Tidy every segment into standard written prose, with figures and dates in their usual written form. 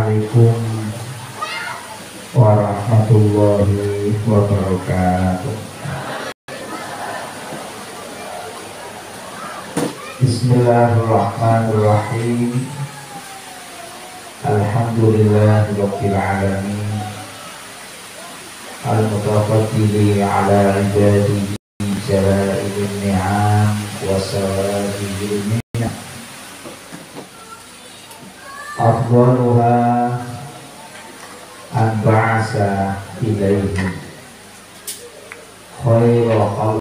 Assalamualaikum warahmatullahi wabarakatuh. Bismillahirrahmanirrahim. Alhamdulillahirabbil alamin. Al-mutafaddili ala ibadihi jala'ilin ni'am wa sawabihil minna. Afdaluha an ba'asa ilaihim khaira khalq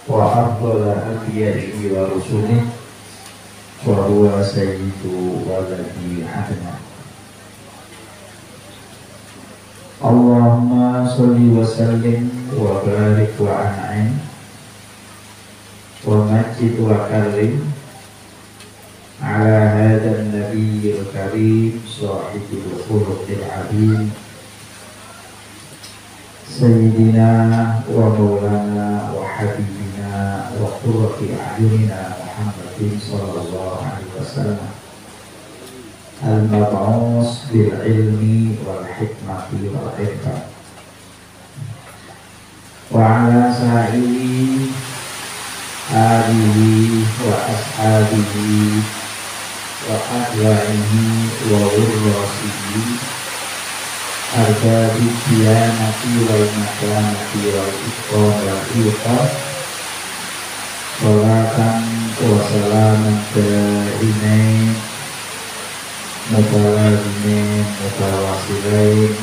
wa afdala anbiya'i wa rusulih wa huwa sayyidu waladi adna. Allahumma sholli wa sallim wa barik wa an'im wa majid wa karim ala hadan nabiyyil karim sahibil khuluqil azim sayyidina wa maulana wa habibina wa qurrati a'yunina Muhammadin sallallahu alaihi wasallam al-mab'us bil ilmi wal hikmati wal irfan wa ala sa'ili alihi wa ashabihi wa adwa'ihi wa urrasihi arbabi kiyanati wal makanati wal iqam wal iqam sholatan wa salaman daimain mutawazinain mutawasilain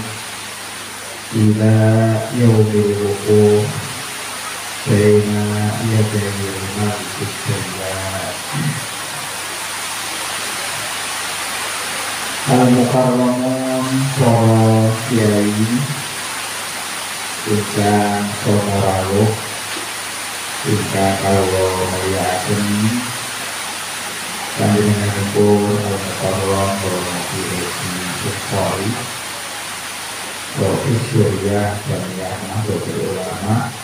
ila yaumil wuquf baina yadayil malikid jalal. Al-mukarramun para kiai ingkang sono rawuh ingkang kawula mulyakaken panjenenganipun al-mukarram para kiai Bukhari Profesor Jamiah Nahdlatul Ulama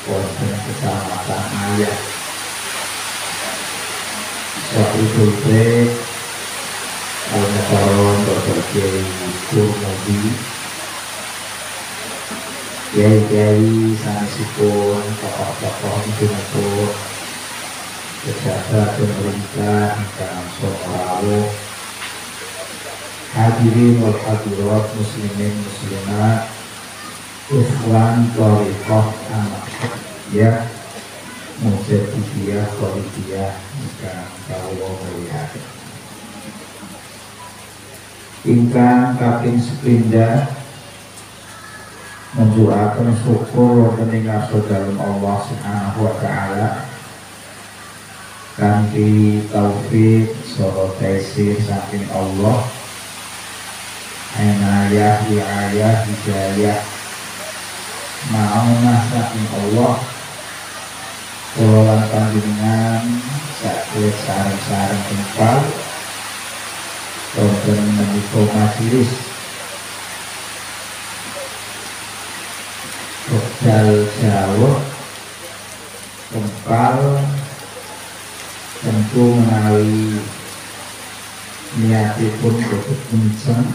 wonten Kecamatan Ayah Sahrul Baik al-mukarram Dr. Kiai Kurmudi, kiai-kiai sanesipun, tokoh-tokoh Indonesia, pejabat pemerintah ingkang sono rawuh, hadirin wal hadirat muslimin muslimat, ikhwan thariqah anak ya mujahidiyah qalbiyah ingkang kawula mulyakaken. Ingkang kaping sepindhah menjuraken syukur wonten ing dalem Allah Subhanahu wa taala kanthi taufik saha taisir saking Allah, inayah wiayah hidayah ma'unah saking Allah kula lan panjenengan saged sareng-sareng kempal wonten menika majelis wekdal jawab kempal tentu menawi niatipun boten kenceng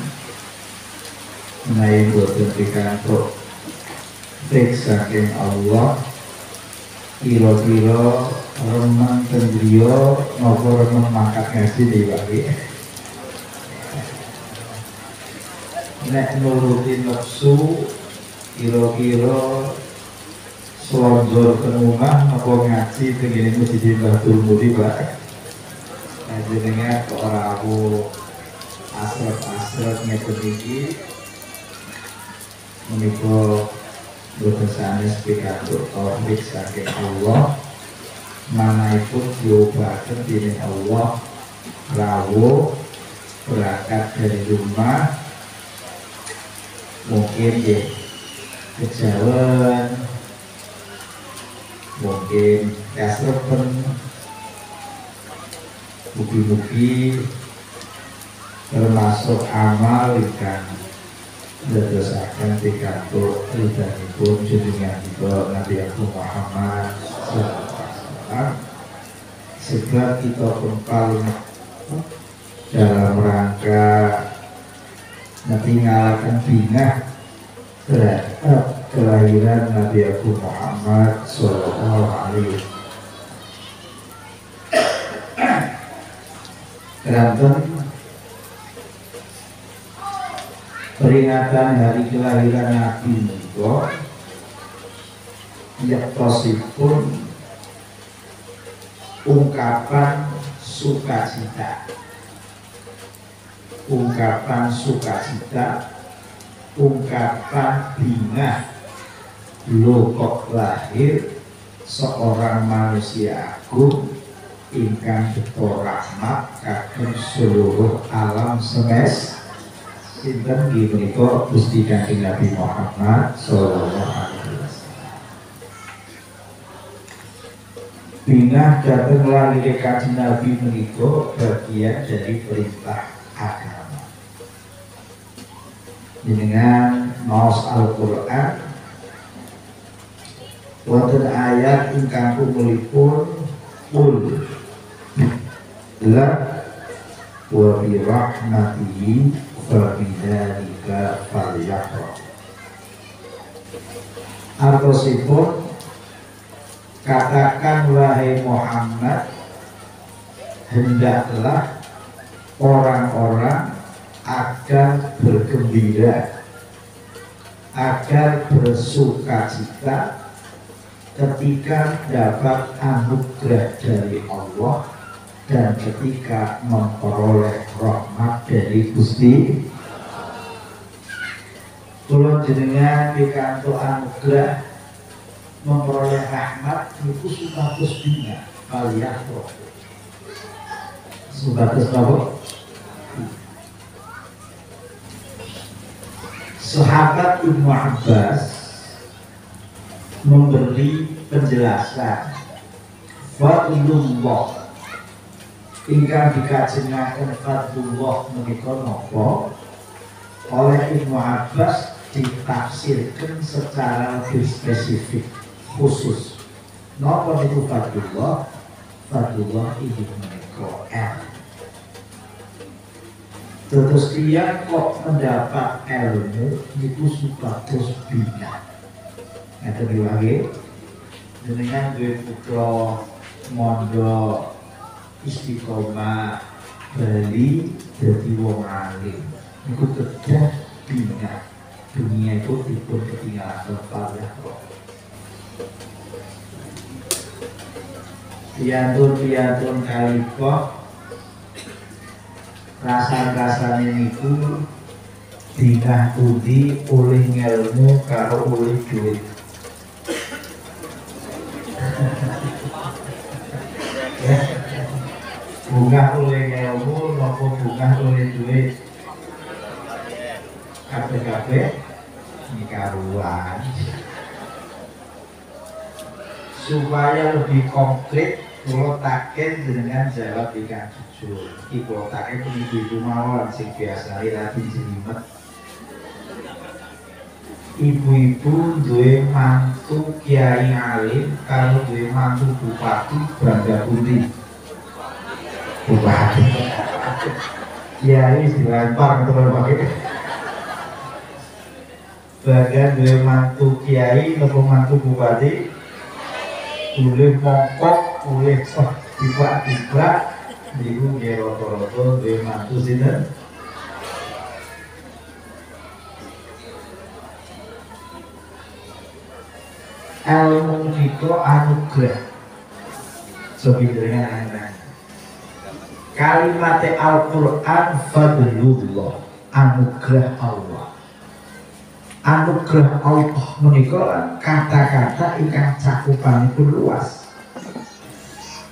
menawi boten pikantuk fix saking Allah kira-kira remang tendriya napa remang mangkat ngaji diwali. Nek nuruti nafsu kira-kira selonjor ke rumah apa ngaji tengene Masjid Batul Mudi Pak. Jenengan kok ora aku asret-asret ngeten iki menika boten sanes pikantuk taufik saking Allah manahipun diobaken dening Allah rawuh berangkat dari rumah mungkin ya kejauhan mungkin kasrepen mugi-mugi termasuk amal ingkang dadosaken pikantuk ridhanipun jenenganipun Nabi Muhammad sallallahu alaihi wasallam. Sebab kita kempal dalam rangka meninggalkan bina terhadap kelahiran Nabi Abu Muhammad Sallallahu Alaihi Wasallam. Peringatan hari kelahiran Nabi itu yaktosipun ungkapan sukacita, ungkapan bingah lo kok lahir seorang manusia agung ingkang beto rahmat kagem seluruh alam semesta. Sinten nggih menika Gusti Kanjeng Nabi Muhammad sallallahu alaihi wasallam. Bingah dateng lahir Kanjeng Nabi menika bagian dari perintah agama. Dengan maos Al-Qur'an wonten ayat ingkang umulipun qul la wa bi rahmatihi fa bidzalika falyafrah. Artosipun katakan wahai Muhammad, hendaklah orang-orang agar bergembira, agar bersukacita ketika dapat anugerah dari Allah dan ketika memperoleh rahmat dari Gusti. Kula jenengan pikantuk anugerah memperoleh rahmat itu supados bina kaliyan roh. Supados apa? Sahabat Ibnu Abbas memberi penjelasan fadlullah ingkang dikajengaken fadlullah menika napa. Oleh Ibnu Abbas ditafsirkan secara lebih spesifik khusus. Napa niku fadlullah? Fadlullah inggih menika terus dia kok mendapat ilmu itu supados bina. Ngeten iki jenengan duwe putra mondok istiqomah Bali dadi wong alim niku kedah bina. Dunia itu dipun ketinggalan lepas ya kok. Piantun kali kok rasa-rasanya niku dikah budi oleh ngelmu karo oleh duit. Ya, bunga oleh ngelmu maupun bunga oleh duit. Kabeh-kabeh ini karuan. Supaya lebih konkret kula taken dengan jawab ikan jujur. Iki kula taken ibu-ibu mawon sing biasa rapi jelimet. Ibu-ibu duwe mantu kiai alim kalau duwe mantu bupati bangga pundi. Bupati. Kiai dilempar terus pakai. Bagian duwe mantu kiai atau mantu bupati boleh mongkok, boleh tiba-tiba niku nggih rata-rata duwe mantu sinten. Ilmu niku anugerah. Sebenarnya anak kalimat Al-Qur'an fadlullah, anugerah Allah. Anugerah Allah menika kata-kata ingkang cakupanipun luas.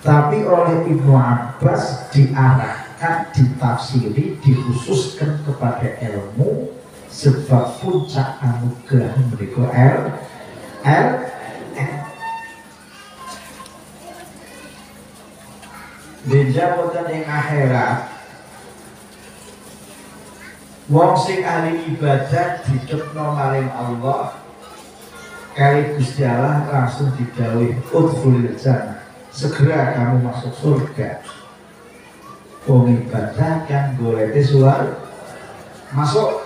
Tapi oleh Ibnu Abbas diarahkan, ditafsiri, dikhususkan kepada ilmu, sebab puncak anugerah menika Benjabotan ing akhirat wong sing ahli ibadah dicekno maring Allah kali Gusti Allah langsung didhawuhi udkhulil jannah, segera kamu masuk surga. wong ibadah kan goleke suar masuk.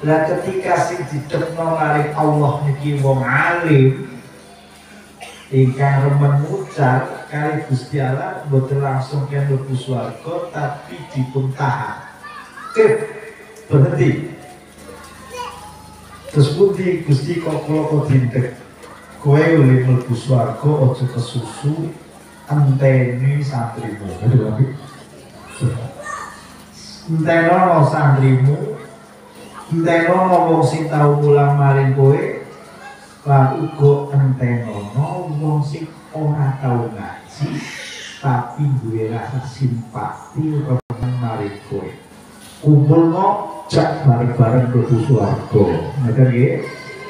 Lah ketika sing ditekno maring Allah niki wong alim ingkang remen mucal kali Gusti Allah boten langsung kan mlebu swarga tapi dipun tahan. Berhenti. Terus pundi Gusti kok kula kok dintek kowe oleh mlebu swarga aja kesusu enteni santrimu. Entenono santrimu, entenono wong sing tau mulang maring kowe, lan uga entenono wong sing ora tau ngaji tapi duwe rasa simpati maring kowe. Kumpulno jak bareng-bareng mlebu swarga. Ngoten nggih.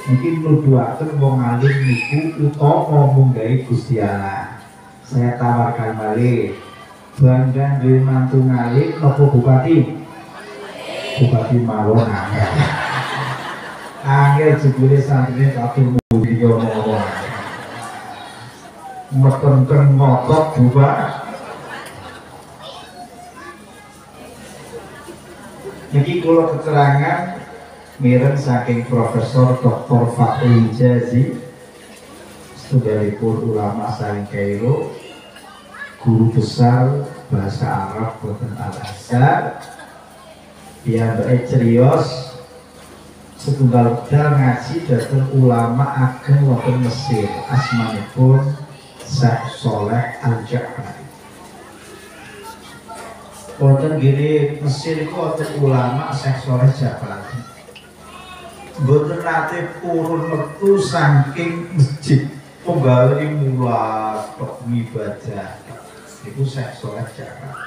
Niki nuduhaken wong alim niku utama munggahi Gusti Allah. Saya tawarkan balik. Bangga duwe mantu ngalim napa bupati? Bupati mawon angel. Angel jebule santrine kabeh mulya ngomong. Meten-ten ngotot bubar. Niki kula keterangan mireng saking Profesor Dr. Fakhrul Jazi, sedheripun ulama saking Kairo, guru besar bahasa Arab boten Al-Azhar, piyambake cerios setunggal wekdal ngaji dhateng ulama ageng wonten Mesir, asmanipun Syekh Sholeh Al-Ja'fari. Wonten gini Mesir iku wonten ulama Syekh Sholeh Al-Ja'fari. Boten nate purun metu saking masjid penggawe mula tok ibadah. Iku Syekh Sholeh Al-Ja'fari.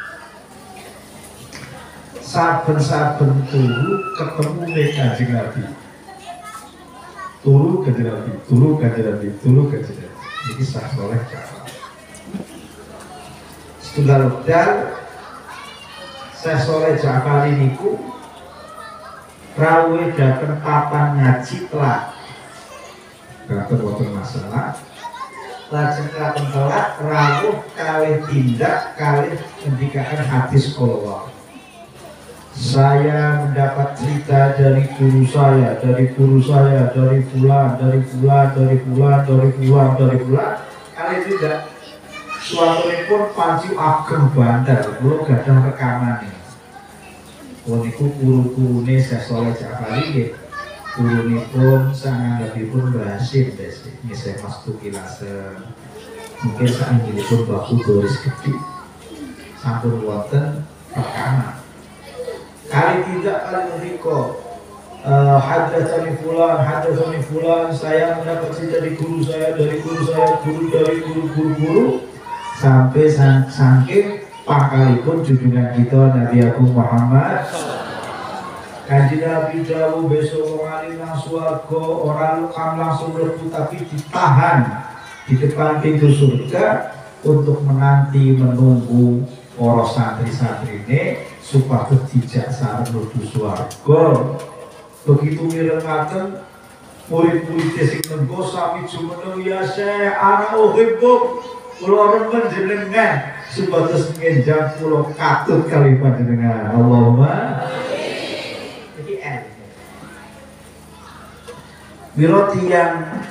Saben-saben turu ketemu ning Kanjeng Nabi. Turu Kanjeng Nabi, turu Kanjeng Nabi, turu Kanjeng Nabi. Iki Syekh Sholeh Al-Ja'fari. Setunggal wekdal Syekh Sholeh Al-Ja'fari niku rawuhe dhateng papan ngaji telat. Dhateng wonten masalah. Lajeng katon telat rawuh kalih tindak kalih ngendikaken hadis qolwa. Saya mendapat cerita dari guru saya, dari guru saya, dari fulan, dari fulan, dari fulan, dari fulan, dari fulan. Kalih tidak suatunipun panci ageng banter, kula gadah rekamane. Niku guru-gurune Syekh Sholeh Al-Ja'fari nggih. Gurunipun sanganggepipun berhasil nggih Mas Tukilasen. Mungkin sainggilipun Bapak Doris Gede. Sampun wonten rekaman. Kali tidak kali menika hadatsani fulan, saya mendapat cerita dari guru saya, dari guru saya, guru dari guru sampai saking pangkalipun junjungan kita Nabi Agung Muhammad. Kanjeng Nabi dawuh besok wong alim nang swarga ora langsung mlebu tapi ditahan di depan pintu surga untuk menanti menunggu para santri-santrine supaya tidak sareng mlebu swarga. Begitu mirengaken murid-murid sing nenggo sami jumeneng ya Syekh ana uhibbu kula remen jenengan supados ngenjang kula katut kali panjenengan. Allahumma iki Mila tiyang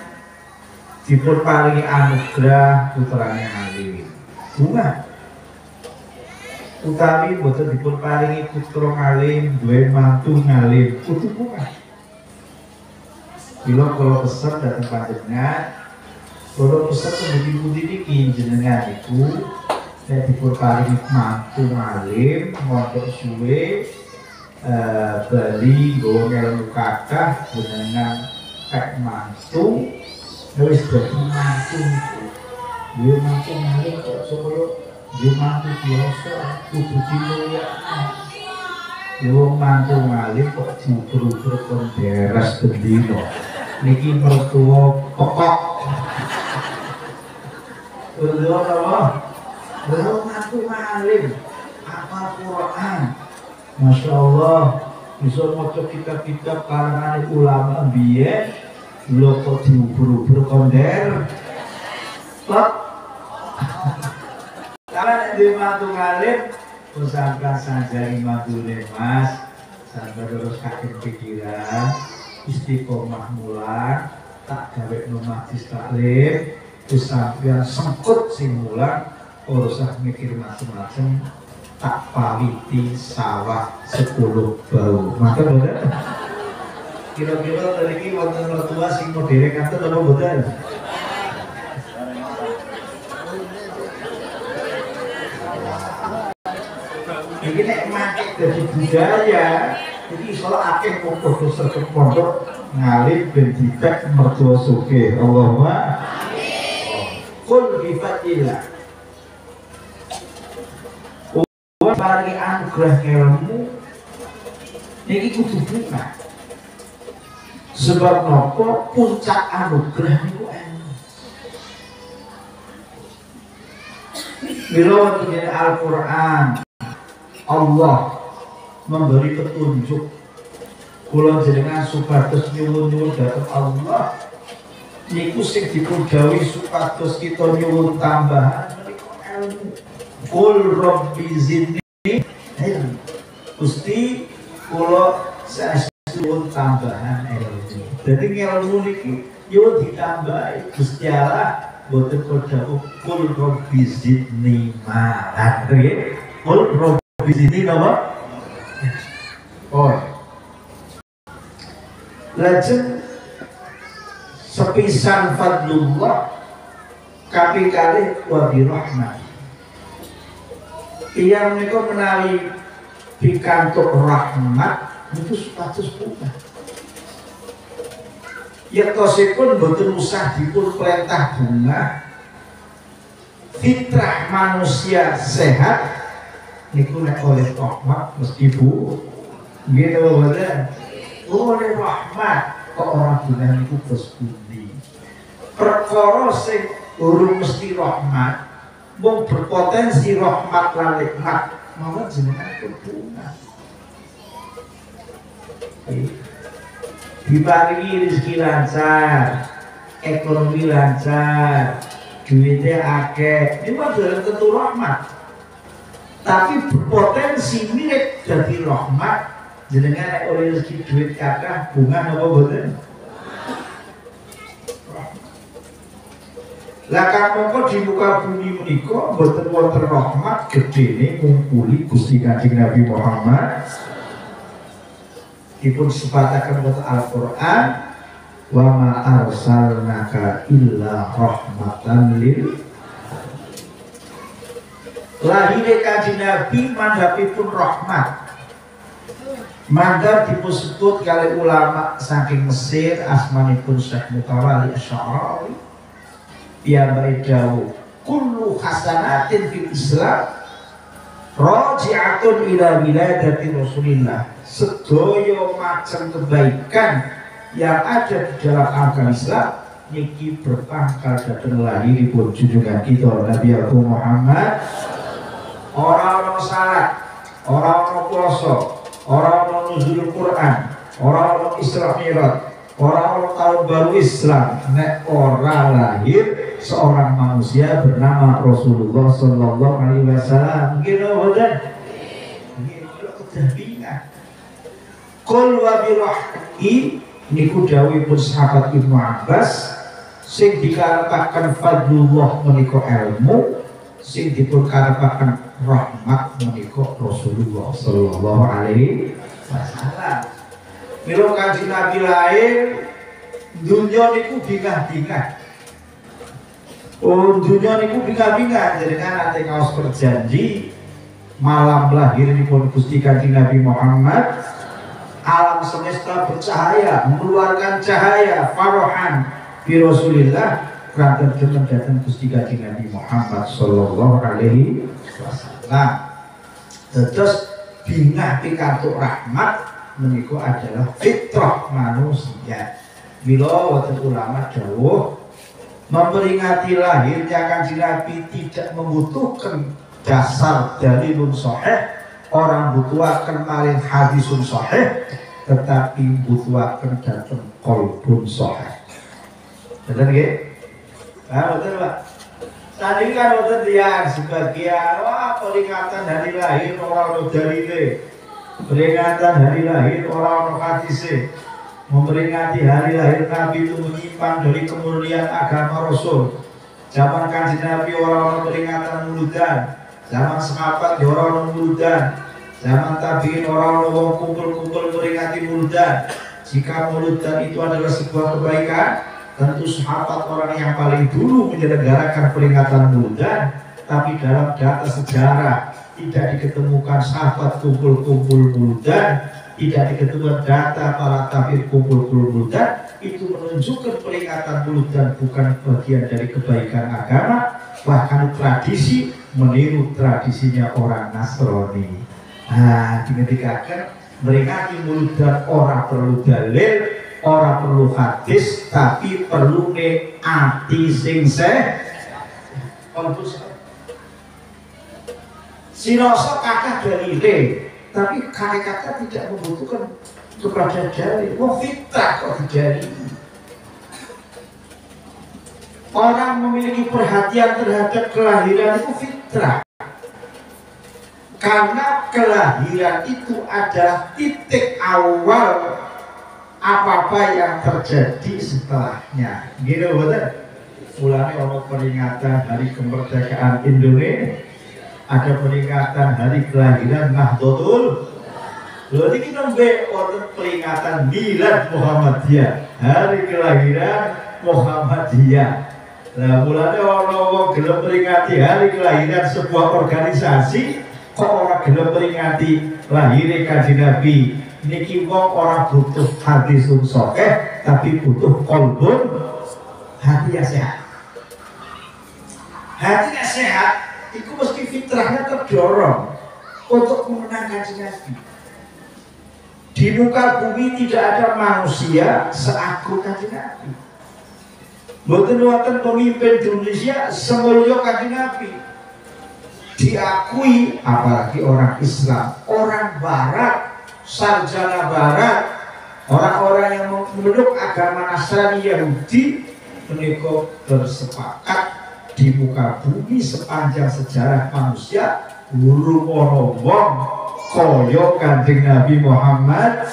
dipun paringi anugerah putrane alim. Bunga utawi boten dipun paringi putra alim, duwe mantu alim, kudu bunga. Mila kula pesen dhateng panjenengan, kula pesen pundi-pundi niki jenengan iku nek dipun paringi mantu alim, mondok suwe bali nggo ngelmu kathah jenengan kayak mantu wis dadi mantu yo mantu alim kok supaya yo mantu biasa kudu dimulyakno yo mantu alim kok diukur-ukur kon beres bendino niki mertua pokok lho apa lho mantu alim apa Quran Masya Allah bisa maca kitab-kitab karangan ulama biyen lho kok diukur-ukur konder plak Karena di mantu ngalim, usahakan sanjari mantune mas, sampai terus kakek pikiran, istiqomah mulan, tak gawe majlis taklim, terus sampai sengkut sing mulan, urusah mikir macem-macem, tak pawiti sawah 10 bau. Maka bener. Kira-kira dari ini wonten mertua sing modele kantor apa bener? Ini nek matik dari budaya, jadi soal akeh podo serket pondok ngalim ben dipek mertua sugih. Allahumma kul bi fadillah. Paringi anugerah ilmu niki kudu bunga. Sebab nopo puncak anugerah niku ilmu. Bila wonten Al-Qur'an Allah memberi petunjuk kula jenengan supados nyuwun-nyuwun dhateng Allah niku sing dipun dawuhi supados kita nyuwun tambahan menika ilmu. Qul rabbi zidni ilmu. Gusti kula nyuwun tambahan ilmu. Dadi ilmu niki yo ditambahi Gusti Allah boten kodha qul rabbi zidni malan nggih. Qul di sini nama oh lajeng sepisan fadlullah kapi kalih wa birahmat iya menika menawi pikantuk rahmat itu supados punah yektosipun boten usah dipun perintah bunga fitrah manusia sehat niku nek oleh rahmat mesti bu gitu bener oleh rahmat kok orang bunga niku terus pundi perkara sing urung mesti rahmat mung berpotensi rahmat lan nikmat mawon jenengan bunga diparingi rezeki lancar ekonomi lancar duitnya akeh ini mah tentu rahmat tapi berpotensi mirip jadi rahmat jenengan oleh rezeki duit kakak bunga apa boten lah kamangka di muka bumi menika boten wonten rahmat gedene ngumpuli Gusti Kanjeng Nabi Muhammad dipun sebataken wonten Al-Qur'an wa ma arsalnaka illa rahmatan lil lahirnya Kanjeng Nabi mandhapipun rahmat mandhap dipun kali ulama saking Mesir asmanipun Syekh Mutawalli Asy'arawi piyambake dawuh kullu hasanatin fil Islam raji'atun ila wiladati Rasulillah sedaya macam kebaikan yang ada di dalam agama Islam niki berpangkal dhateng lahiripun junjungan kita Nabi Muhammad. Orang-orang salat, orang-orang puasa, orang-orang nuzul Quran, orang-orang Isra Mi'raj, orang-orang tahun baru Islam, nek orang lahir seorang manusia bernama Rasulullah Sallallahu Alaihi Wasallam. Gitu betul? Gitu kedampingan. Qul wa birahmi niku dawuhipun sahabat Ibnu Abbas sing dikarepaken fadlullah menika ilmu sing dipun karepaken rahmat menika Rasulullah sallallahu alaihi wasallam. Mila Kanjeng Nabi lahir dunya niku bingah-bingah. Oh, dunya niku bingah-bingah jenengan ate ngaos perjanji malam lahiripun Gusti Kanjeng Nabi Muhammad alam semesta bercahaya mengeluarkan cahaya farohan bi Rasulillah kanten datang Gusti Kanjeng Nabi Muhammad sallallahu alaihi wasallam. Terus bingah pikantuk rahmat menika adalah fitrah manusia. Mila wonten ulama dawuh memperingati lahirnya Kanjeng Nabi tidak membutuhkan dasar dalilun sahih, orang butuhaken maring hadisun sahih, tetapi butuhaken dateng qalbun sahih. Bener nggih? Ah, betul Pak. Tadi kan udah dia sebagian, wah peringatan hari lahir orang dalile, peringatan hari lahir orang hadise, memperingati hari lahir Nabi itu menyimpan dari kemuliaan agama Rasul. Zaman Kanjeng Nabi orang peringatan muludan, zaman sahabat orang muludan, zaman tabiin orang kumpul-kumpul meringati muludan. Jika muludan itu adalah sebuah kebaikan, tentu sahabat orang yang paling dulu menyelenggarakan peringatan muludan, tapi dalam data sejarah tidak diketemukan sahabat kumpul-kumpul muludan, tidak diketemukan data para tabir kumpul-kumpul muludan. Itu menunjukkan peringatan muludan bukan bagian dari kebaikan agama, bahkan tradisi meniru tradisinya orang Nasrani. Nah, dikatakan meringati muludan orang perlu dalil, orang perlu hadis, tapi perlu ne ati sing sinoso kakak dalile, tapi kakak tidak membutuhkan kepada dalil. Wah fitrah kok dijadi. Orang memiliki perhatian terhadap kelahiran itu fitrah, karena kelahiran itu adalah titik awal apa-apa yang terjadi setelahnya. Gitu betul. Mulai orang peringatan hari kemerdekaan Indonesia, ada peringatan hari kelahiran Nahdlatul. Lalu kita membuat peringatan Milad Muhammadiyah, hari kelahiran Muhammadiyah. Nah, mulai orang gelap peringati hari kelahiran sebuah organisasi, kok orang gelap peringati lahirnya Kanjeng Nabi. Niki wong orang butuh hati sahih, tapi butuh kolbun hati yang sehat. Hati yang sehat itu mesti fitrahnya terdorong untuk memenangkan Nabi. Di muka bumi tidak ada manusia seagung Kanjeng Nabi. Mboten wonten pemimpin Indonesia semulia Kanjeng Nabi. Diakui apalagi orang Islam, orang Barat, sarjana Barat, orang-orang yang memeluk agama Nasrani Yahudi, menika bersepakat di muka bumi sepanjang sejarah manusia guru wong koyo Kanjeng Nabi Muhammad.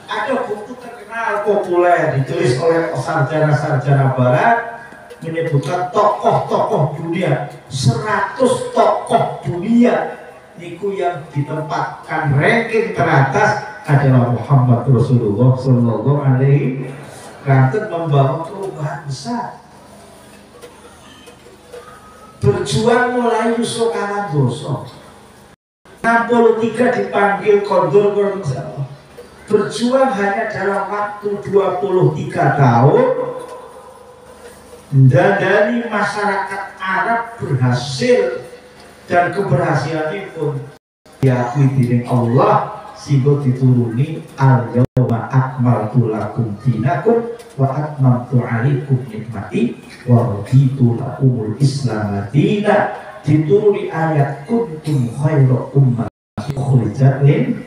Ada buku terkenal populer ditulis oleh sarjana-sarjana Barat menyebutkan tokoh-tokoh dunia, 100 tokoh dunia niku yang ditempatkan ranking teratas adalah Muhammad Rasulullah Sallallahu Alaihi Wasallam, membawa perubahan besar. Berjuang mulai Yusuf kalah dosa, 63 dipanggil kondor. Berjuang hanya dalam waktu 23 tahun, dan dari masyarakat Arab berhasil, dan keberhasilan pun diakui dening Allah sehingga dituruni al-yawma akmaltu lakum dinakum wa atmamtu alaikum nikmati wa raditu lakumul islam dina. Dituruni ayat kuntum khairu ummatin ukhrijat lin,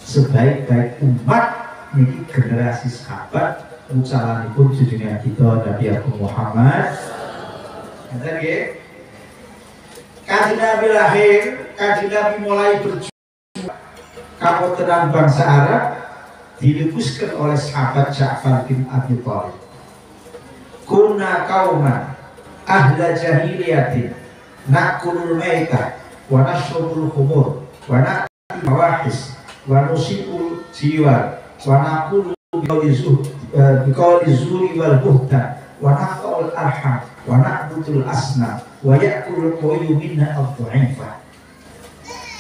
sebaik-baik umat niki generasi sahabat musalanipun junjungan kita Nabi Muhammad. Ngeten nggih. Kanjeng Nabi lahir, Kanjeng Nabi mulai berjuang kapoteran bangsa Arab dilukiskan oleh sahabat Ja'far bin Abi Thalib. Kunna qauman ahla jahiliyatin nakulul maita wa nashrubul khumur wa na'ti mawahis wa nusiul jiwar wa naqulu biqawli zuri wal buhtan wa naqul arham wa na'butul asnam wa ya'kulul qayu minna ad-dha'ifa.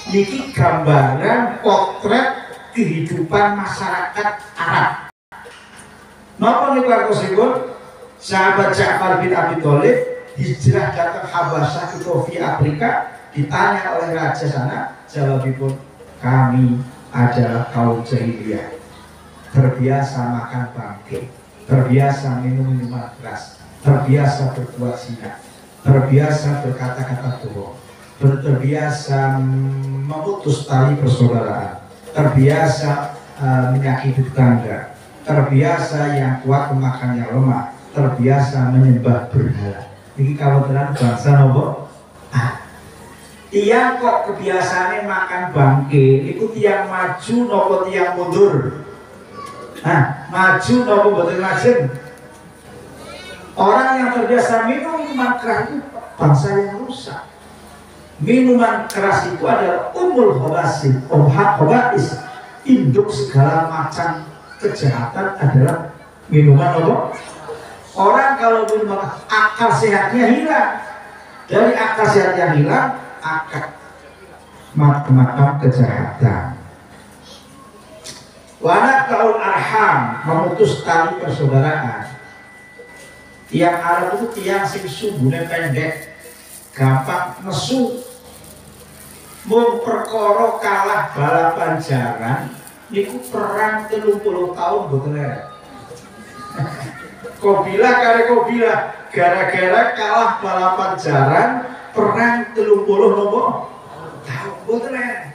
Niki gambaran potret kehidupan masyarakat Arab. Napa niku artosipun? Sahabat Ja'far bin Abi Thalib hijrah datang Habasyah, Ethiopia, Afrika, ditanya oleh raja sana, jawabipun, kami adalah kaum jahiliyah, terbiasa makan bangkai, terbiasa minum minuman keras, terbiasa berbuat zina, terbiasa berkata-kata bohong, terbiasa memutus tali persaudaraan, terbiasa menyakiti tetangga, terbiasa yang kuat memakan yang lemah, terbiasa menyembah berhala. Ini kawateran bangsa nopo. Tiang kok kebiasaannya makan bangke, itu tiang maju nopo tiang mundur. Maju nopo boten lajeng. Orang yang terbiasa minum minuman keras itu bangsa yang rusak. Minuman keras itu adalah khaba'is, induk segala macam kejahatan adalah minuman nopo. Orang kalau minuman akal sehatnya hilang. Dari akal sehatnya hilang, akan macam-macam kejahatan. Wanak kaul arham, memutus tali persaudaraan. Tiang Arab itu tiang sing subuhnya pendek, gampang nesu. Mung perkara kalah balapan jaran, niku perang 30 tahun boten. Kobila kare kobila, gara-gara kalah balapan jaran, perang 30 nopo tahun boten.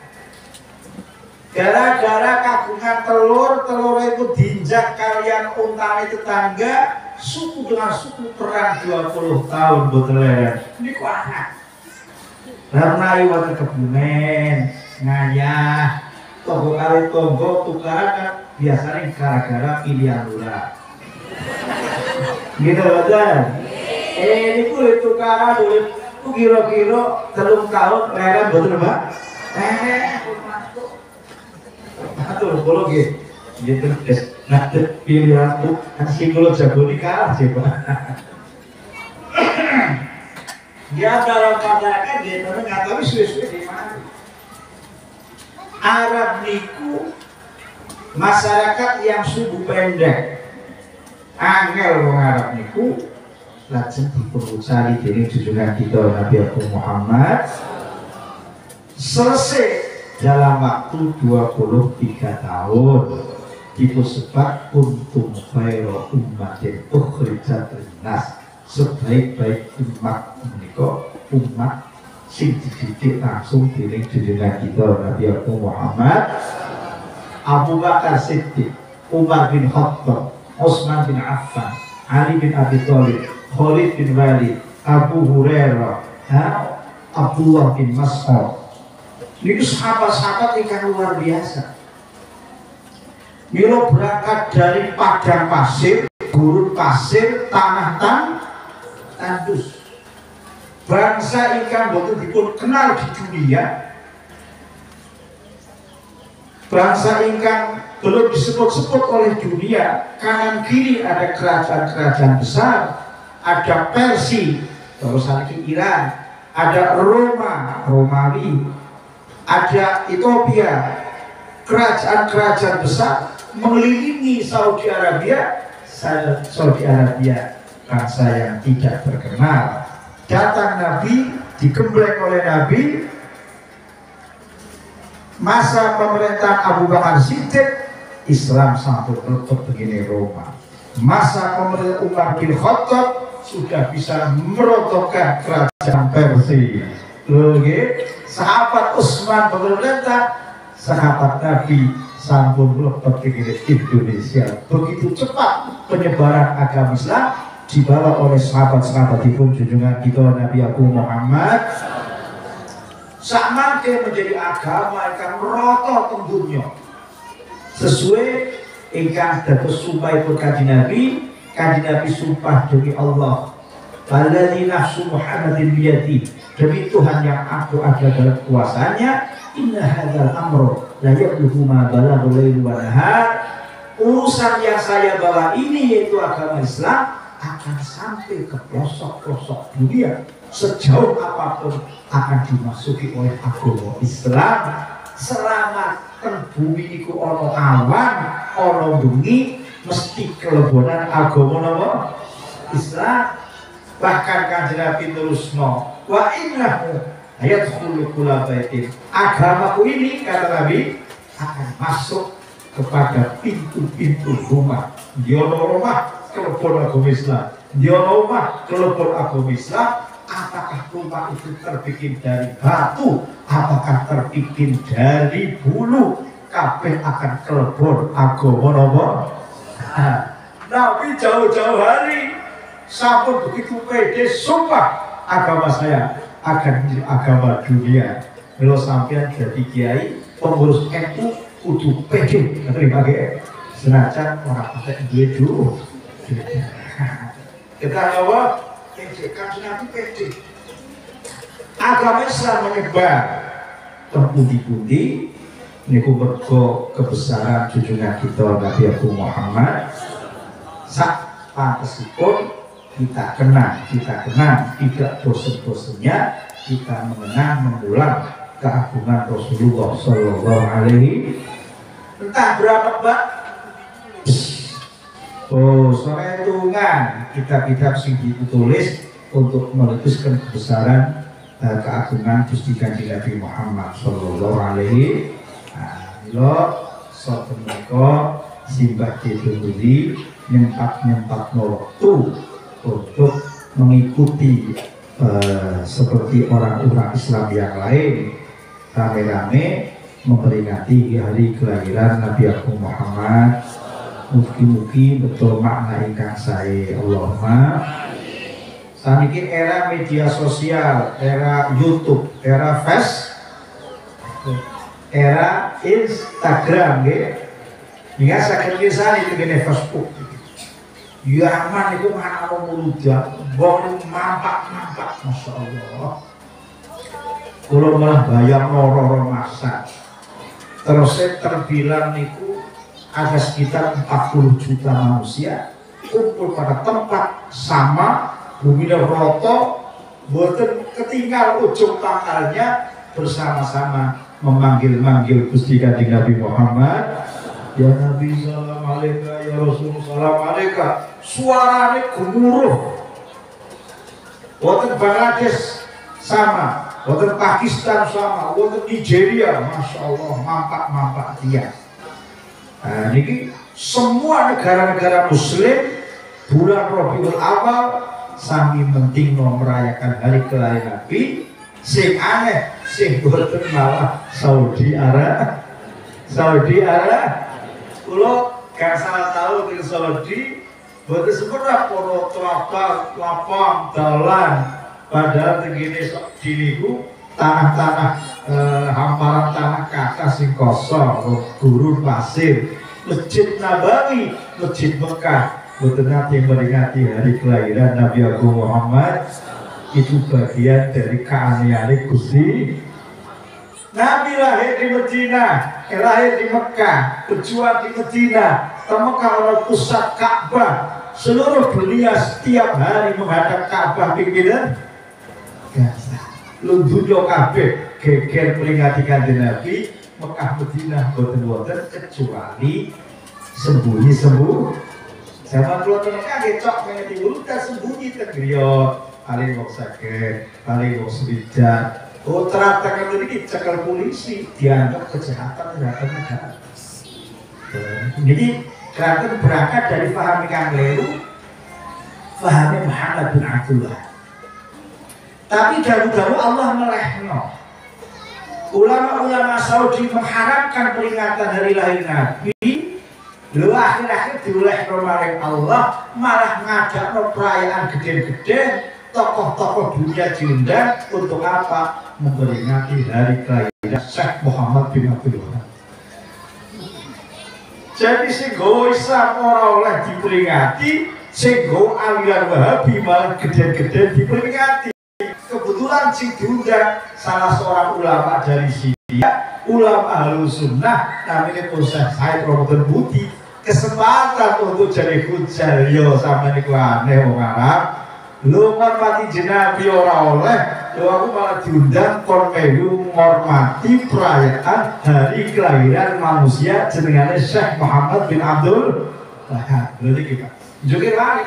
Gara-gara kagungan telur itu diinjak kalian untane tetangga, suku dengan suku perang 20 tahun boten. Niku anak. Karena iwat kebumen, ngayah, tonggo kali tonggo tukaran kan biasanya gara-gara pilihan lurah. Gitu betul. Ini pun tukaran dulu, kira-kira 3 tahun leren betul Mbak? Aduh, kalau gitu, nah pilihan tuh kasih kalau jago nikah sih Pak. Dia dalam masyarakat dia memang nggak tahu suwe-suwe di mana. Arab niku masyarakat yang suku pendek. Angel wong Arab niku lajeng dipuncari dening junjungan kita Nabi Muhammad selesai dalam waktu 23 tahun. Disebut untung khairu ummatin ukhrijat linnas, sebaik-baik umat menika umat sing dididik langsung dening junjungan kita Nabi Muhammad. Abu Bakar Siddiq, Umar bin Khattab, Utsman bin Affan, Ali bin Abi Thalib, Khalid bin Walid, Abu Hurairah, Abdullah bin Mas'ud. Ini sahabat-sahabat yang luar biasa. Milo berangkat dari padang pasir, gurun pasir, tanah tandus. Bangsa ikan boten dipun kenal di dunia. Bangsa ikan belum disebut-sebut oleh dunia. Kanan kiri ada kerajaan-kerajaan besar, ada Persia, terus lagi Iran, ada Romawi, ada Ethiopia, kerajaan-kerajaan besar mengelilingi Saudi Arabia. Bangsa yang tidak terkenal. Datang Nabi, digembleng oleh Nabi. Masa pemerintahan Abu Bakar Siddiq, Islam sampai tetap begini Roma. Masa pemerintahan Umar bin Khattab sudah bisa merontokkan kerajaan Persia. Sahabat Utsman pemerintah, sahabat Nabi sampun mlebet ke Indonesia. Begitu cepat penyebaran agama Islam dibawa oleh sahabat-sahabat pun junjungan kita Nabi Muhammad. Sakmangke menjadi agama yang merata teng dunya. Sesuai ingkang dados sumpahipun Kanjeng Nabi sumpah demi Allah. Alladzi nafsu Muhammadin biyadi, demi Tuhan yang aku ada dalam kuasanya, inna hadzal amru la yablughu ma balagha lail wa nahar. Urusan yang saya bawa ini yaitu agama Islam akan sampai ke pelosok-pelosok dunia. Sejauh apapun akan dimasuki oleh agama Islam. Selama bumi iku ono awan, ono bengi, mesti kelebonan agama Islam. Bahkan Kanjeng Nabi terusno, wa innahu yadkhulu kulla baitin. Agamaku ini, kata Nabi, akan masuk kepada pintu-pintu rumah. Diono rumah kelebon agama Islam, diono rumah kelebon agama Islam. Apakah rumah itu terbikin dari batu, apakah terbikin dari bulu, kabeh akan kelebon agama Nabi jauh-jauh hari sampun begitu pede, sumpah agama saya akan menjadi agama dunia. Kalau sampean jadi kiai, pengurus NU kudu pede, terima kasih. Senajan orang pakai duit dulu. Kita jawab, pede, kan Nabi pede. Agama Islam menyebar terpundi-pundi. Niku mergo kebesaran junjungan kita Nabi Muhammad. Sak pantesipun kita kenang, tidak bosan-bosannya kita mengulang keagungan Rasulullah Sallallahu Alaihi. Entah berapa bab. Oh, soal hitungan kitab-kitab sing ditulis untuk melukiskan kebesaran keagungan Gusti Kanjeng Nabi Muhammad Sallallahu Alaihi. Lo soal mereka simbah ditulis nyempat waktu untuk mengikuti seperti orang-orang Islam yang lain rame-rame memperingati hari kelahiran Nabi Agung Muhammad. Mugi-mugi betul makna ingkang sae. Allahumma. Saniki era media sosial, era YouTube, era Facebook, era Instagram nggih. Nika saged pisan itu gene Facebook. Yaman itu mana mau muludak, bolu mampak, masya Allah. Kalau malah bayang loro masak, terus terbilang niku ada sekitar 40 juta manusia kumpul pada tempat sama, bumi roto, boten ketinggal ujung pangkalnya bersama-sama memanggil Gusti Kanjeng Nabi Muhammad. Ya Nabi salam alaika, ya Rasul salam alaika. Suaranya gemuruh. Wonten Bangladesh sama, wonten Pakistan sama, wonten Nigeria, masya Allah mampak dia. Nah, ini semua negara-negara Muslim bulan Rabiul Awal sami penting merayakan hari kelahiran Nabi. Sing aneh, sing boten malah Saudi Arabia. Kalau gak salah tahu di Saudi, buat sebenarnya poro lapang dalan, padahal begini diniku tanah-tanah hamparan tanah kata sing kosong, gurun pasir, Masjid Nabawi, Masjid Mekah, buat nanti memperingati hari kelahiran Nabi Agung Muhammad. Itu bagian dari keanehan Gusti. Nabi lahir di Medina, lahir di Mekah, berjuang di Medina, Mekah adalah pusat Ka'bah. Seluruh dunia setiap hari menghadap Ka'bah pimpinan. Lundunya kabeh geger peringati Kanjeng Nabi, Mekah Medina boten-boten kecuali sembunyi. Zaman kula teng Mekah cok ngene diulutan sembunyi teng griya, paling wong sakit, paling wong sewijat. Oh ternyata ini cekal polisi dianggap kejahatan negara. Jadi Keraton berangkat dari paham yang keliru, paham Muhammad bin Abdullah. Tapi dahulu Allah melehno. Ulama-ulama Saudi mengharapkan peringatan hari lahir Nabi. Lalu akhir-akhir diolehno oleh Allah malah ngajak perayaan gede-gede. Tokoh-tokoh dunia diundang untuk apa? Memperingati hari kelahiran Syekh Muhammad bin Abdullah. Jadi sing go Islam ora oleh diperingati, sing go aliran Wahabi malah gede-gede diperingati. Kebetulan sing diundang salah seorang ulama dari Syria, ulama Ahlus Sunnah, namanya Syekh Said Ramadan Budi. Kesempatan untuk jadi hujjah yo sama niku aneh wong Arab. Lu ngormati jenabi ora oleh, lu aku malah diundang kon melu ngormati perayaan hari kelahiran manusia jenengane Syekh Muhammad bin Abdul Wahab. Lha iki Pak. Jogir wae.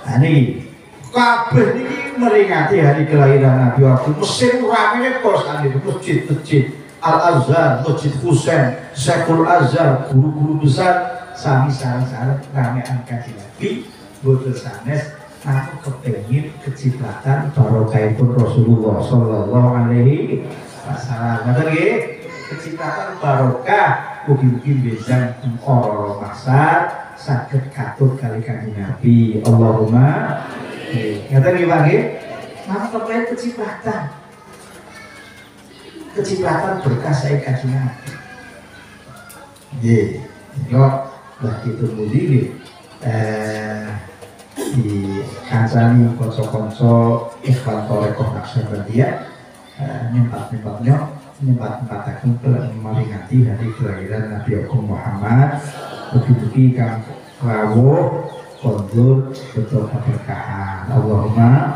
Ani kabeh niki meringati hari kelahiran Nabi Muhammad. Mesir ramene pos ane masjid Al-Azhar, Masjid Husain, Syekhul Azhar, guru-guru besar sami sareng-sareng ramean Kanjeng Nabi boten sanes aku kepengin kecipratan barokahipun Rasulullah sallallahu alaihi wasallam. Ngoten nggih, kecipratan barokah mugi-mugi besang ora masar saged katut kali Kanjeng Nabi. Allahumma ngaten nggih Pak nggih. Mantep ae kecipratan berkah saya Kanjeng Nabi. Nggih, kok lah itu mudi nggih. Di kancani konco-konco ikhwan torekoh Naksabandia nyempat-nyempataken memperingati hari kelahiran Nabi Agung Muhammad. Mugi-mugi kang rawuh kondur betul keberkahan. Allahumma.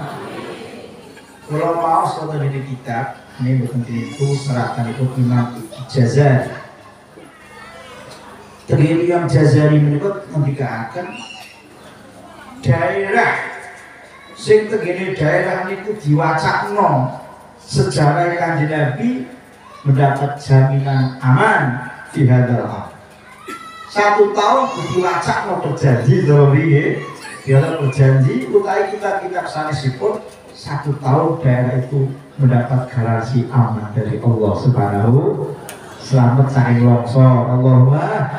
Kalau mau suatu dari kitab ini bukan itu seratan itu Imam Jazari. Tegiri yang Jazari menyebut membikaakan daerah sing tegene daerah niku diwacakno sejarah Kanjeng Nabi mendapat jaminan aman di hadalah 1 tahun diwacakno terjadi nggih biar berjanji utai kitab-kitab sanesipun 1 tahun daerah itu mendapat garansi aman dari Allah Subhanahu selamat saking longsor. Allahumma.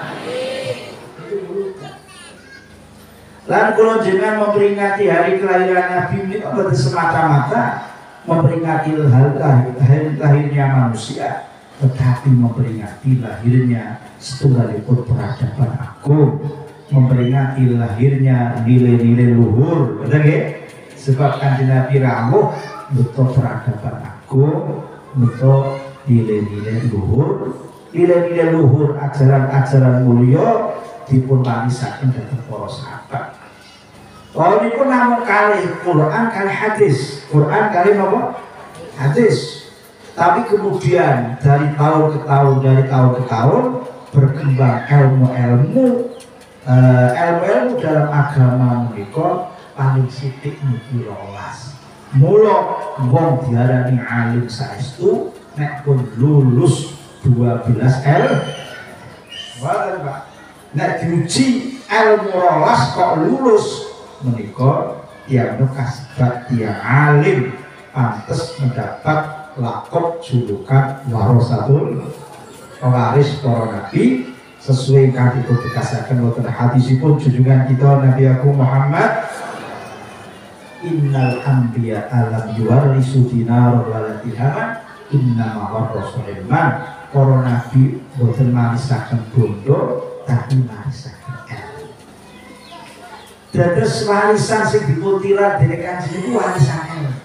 Lan kula jenengan memperingati hari kelahiran Nabi ini betul semata-mata memperingati hari lahirnya manusia, tetapi memperingati lahirnya setunggalipun peradaban agung, memperingati lahirnya nilai-nilai luhur, betul nggih? Sebab Kanjeng Nabi rawuh betul peradaban agung, betul nilai-nilai luhur, ajaran-ajaran mulia dipun warisaken dhateng para sahabat. Kalau ini pun namun kali Quran kali hadis, Quran kali apa? Hadis. Tapi kemudian dari tahun ke tahun berkembang ilmu dalam agama menika paling sithik niki 12. Mula wong diarani alim saestu nek pun lulus 12 Waten Pak. Nek diuji ilmu 12 kok lulus menika tiang kasbat tiang alim pantes mendapat lakop julukan warasatul pewaris para nabi sesuai kang dikasihkan wonten hadisipun junjungan kita Nabi Agung Muhammad innal anbiya alam yuwarisu dinar wala dirham inna mawarasul ilman. Para nabi boten marisaken bondo tapi marisaken ilmu. Dados warisan sing dipuntilar dening Kanjeng niku warisan ilmu.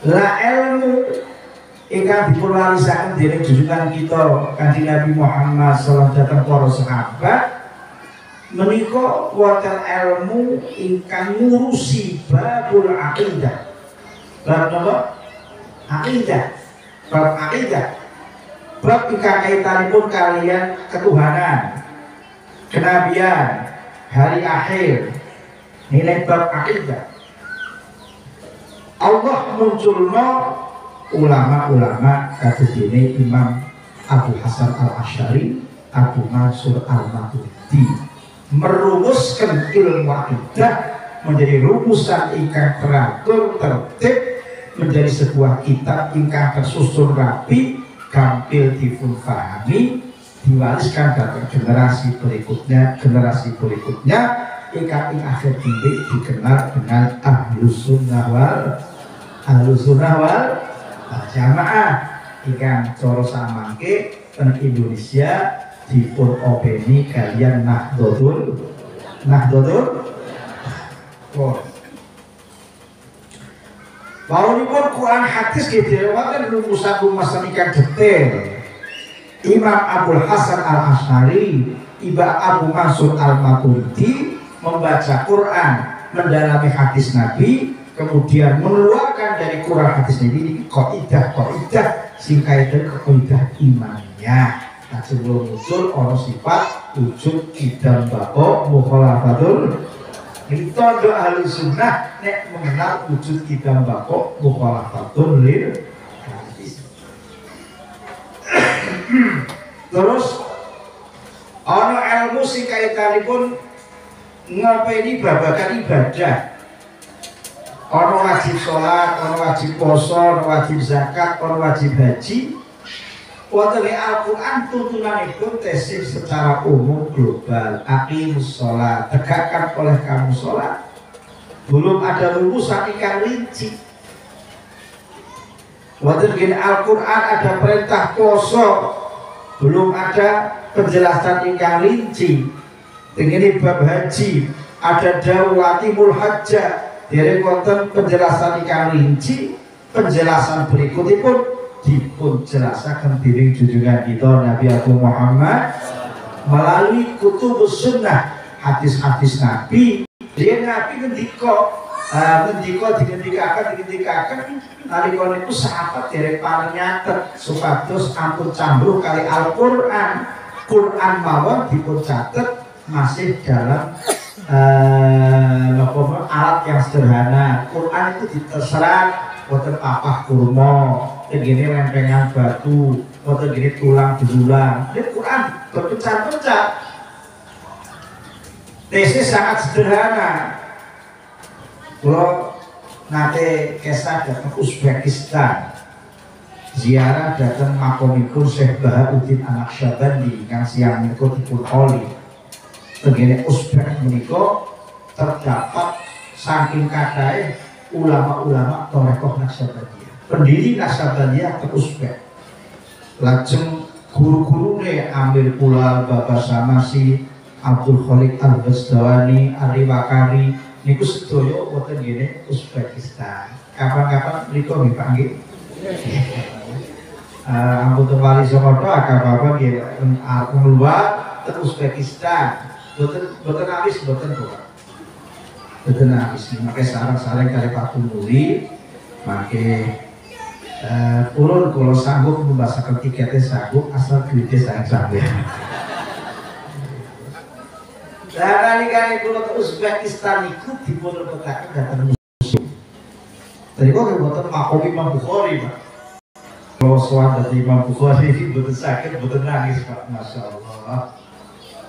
La ilmu ingkang dipunwarisaken dening junjungan kita Kanjeng Nabi Muhammad sallallahu alaihi wasallam para sahabat menika wonten ilmu ingkang ngurusi babul aqidah. Bab napa? Aqidah. Bab aqidah. Bab ingkang kaitanipun kalian ketuhanan, kenabian, hari akhir, nilai bab aqidah. Allah munculno ulama-ulama kados dene Imam Abu Hasan Al-Asy'ari, Abu Mansur Al-Maturidi merumuskan ilmu aqidah menjadi rumusan ingkang teratur tertib menjadi sebuah kitab ingkang tersusun rapi, gampil dipahami, diwariskan dari generasi berikutnya ingkang akhir titik dikenal dengan Ahlus Sunnah wal Jamaah ingkang cara samangke teng Indonesia dipun openi kalian Nahdlatul Baunipun Quran hadis dhewekan rumusan ingkang detail. Imam Abul Hasan Al-Asy'ari, Iba Abu Mansur Al-Maturidi membaca Quran, mendalami hadis Nabi, kemudian mengeluarkan dari Quran hadis Nabi kaidah sing kaitan kaidah imannya. Sebelum muncul orang sifat wujud idam bako mukhalafatul Tondo ahli sunnah nek mengenal wujud idam bako mukhalafatul lil hadis. Terus ana ilmu sing kaitanipun ngopeni babagan ibadah. Ana wajib sholat, ana wajib poso, ana wajib zakat, ana wajib haji. wonten Al-Qur'an tuntunanipun tesis secara umum global, aqimus sholat, tegakkan oleh kamu sholat. Belum ada rumusan ikan rinci. Wonten Al-Qur'an ada perintah poso, belum ada penjelasan ikan rinci. Dengan bab haji ada dawatimul hajjah, dereng wonten penjelasan ikan rinci. Penjelasan berikutipun dipun jelasaken dening junjungan kita Nabi Agung Muhammad melalui kutubus sunnah, hadis-hadis Nabi. Dia Nabi ngendika digendikaken nalika niku sahabat derek pareng nyatet supados ampun cambruh kali Al-Qur'an. Qur'an mawon dipun catet masih dalam alat yang sederhana. Qur'an itu diterserat wonten papah kurma, gini lempengan batu, wonten gini tulang belulang. Ini Quran berpencar-pencar. Tesis sangat sederhana. Kalau nate kesah datang Uzbekistan, ziarah datang makomipun Syekh Bahauddin An-Naqsyabandi yang siang itu dipun oli. Begini Uzbek menika terdapat saking kadai ulama-ulama torekoh Naqsyabandiyah, pendiri Naqsyabandiyah ke Uzbek. Lajeng guru-gurune Amir Pulal, Bapak Samasi, Abdul Khaliq Al-Basdawani, Ari Wakari niku sedaya wonten ngene Uzbekistan. Kapan-kapan mriku nggih panggih. Ampun wali Sokoto apa-apa nggih keluar ke Uzbekistan. Boten habis boten kok. Betul habis, makanya sarang-sarang kali Pak Kumuli, makanya urun kalau sanggup membahasakan tiketnya sanggup, asal duitnya sayang sanggup. Nah kali-kali kalau ke Uzbekistan itu dipun lepetakan datang musuh. Tadi kok kebuatan makom Imam Bukhari Pak. Kalau soal dari Imam Bukhari ini betul sakit, betul nangis Pak, Masya Allah.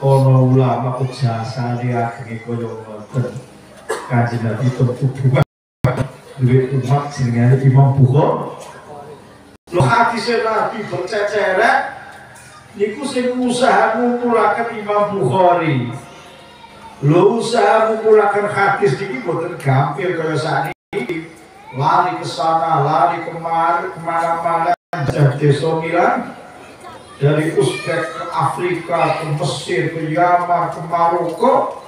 Ono ulama kejasa dia kegiatan betul. Kajian Nabi tentu duit umat jenenge Imam Bukhari. Lo hadis Nabi berceceran niku sing usaha ngumpulaken Imam Bukhari. Lo usaha ngumpulaken hadis niki boten gampil kaya sakniki. Lari ke sana, lari kemari, kemana-mana, desa Milan, dari Uzbek ke Afrika, ke Mesir, ke Yaman, ke Maroko.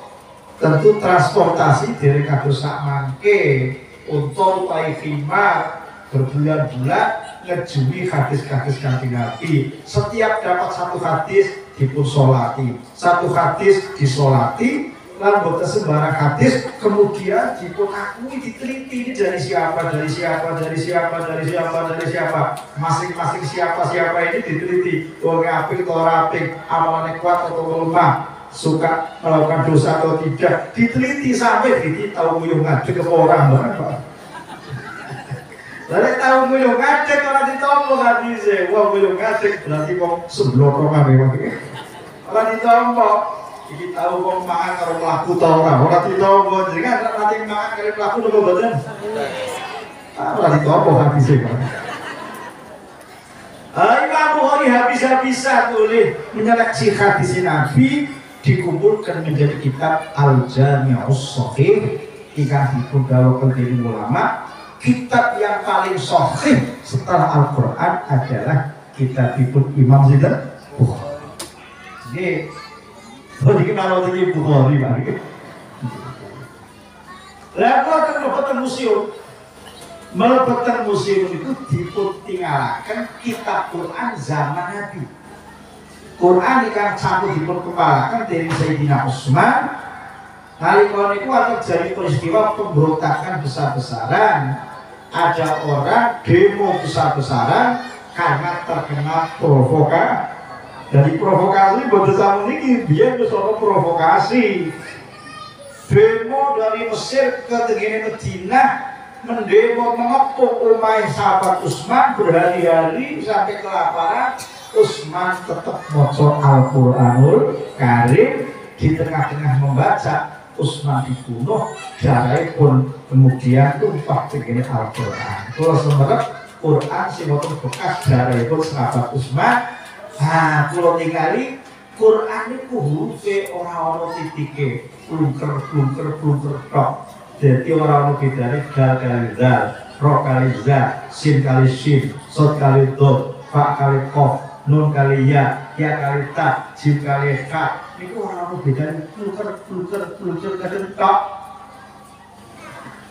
Tentu transportasi dari kados sak mangke untuk khimar berbulan-bulan ngejumi hadis-hadis Kanjeng Nabi. Setiap dapat satu hadis dipun solati, satu hadis disolati, lan boten sembarang hadis kemudian dipun akui, diteliti dari siapa, dari siapa, dari siapa, dari siapa, dari siapa, masing-masing siapa ini diteliti. Wong apik atau ora apik, amalane kuat atau lemah, suka melakukan dosa atau tidak, diteliti sampai kita tahu muyung ngadek ke orang Pak. Lalu tahu muyung ngadek orang ditompo hadise, wah muyung ngadek berarti kok seblotongan memang. Orang ditompo, iki tahu kok mangan karo mlaku ta ora ditompo, jadi kan nanti mangan karo mlaku nopo boten. Ora ditompo hadise Pak. Imam Bukhari habis-habisan oleh menyeleksi hadis Nabi dikumpulkan menjadi kitab Al-Jami'us Shahih ingkang dipundhawaken dening ulama. Kitab yang paling sahih setelah Al-Qur'an adalah kitab Imam Bukhari. Jadi, bagi kalau ini Bukhari Pak. Lalu akan melebatkan museum. Melebatkan museum itu dipuntingalaken kitab Quran zaman Nabi. Quran ikan sampun dipun kepalakan dari Sayyidina Utsman. Nalika niku terjadi peristiwa pemberontakan besar-besaran. Ada orang demo besar-besaran karena terkena provokasi. Dari provokasi boten sampun niki biyen wis ana provokasi. Demo dari Mesir ke tengene Madinah, mendemo mengepung omahe sahabat Utsman berhari-hari sampai kelaparan. Utsman tetap maca Al-Qur'anul Karim, di tengah-tengah membaca Utsman dibunuh, darahnya pun kemudian tumpah begini Al-Qur'an. Kalau sebenarnya Quran sing wonten bekas darahipun sahabat Utsman. Kula ningali Quran niku hurufe ora ana titike, plungker tok. Dadi ora ana bedane dal kali dal, ro kali za, sin kali shin, sod kali dot, fa kali qaf, nun kali ya kali ta, jim kali ka. Niku ora ana bedane plungker kadang tok.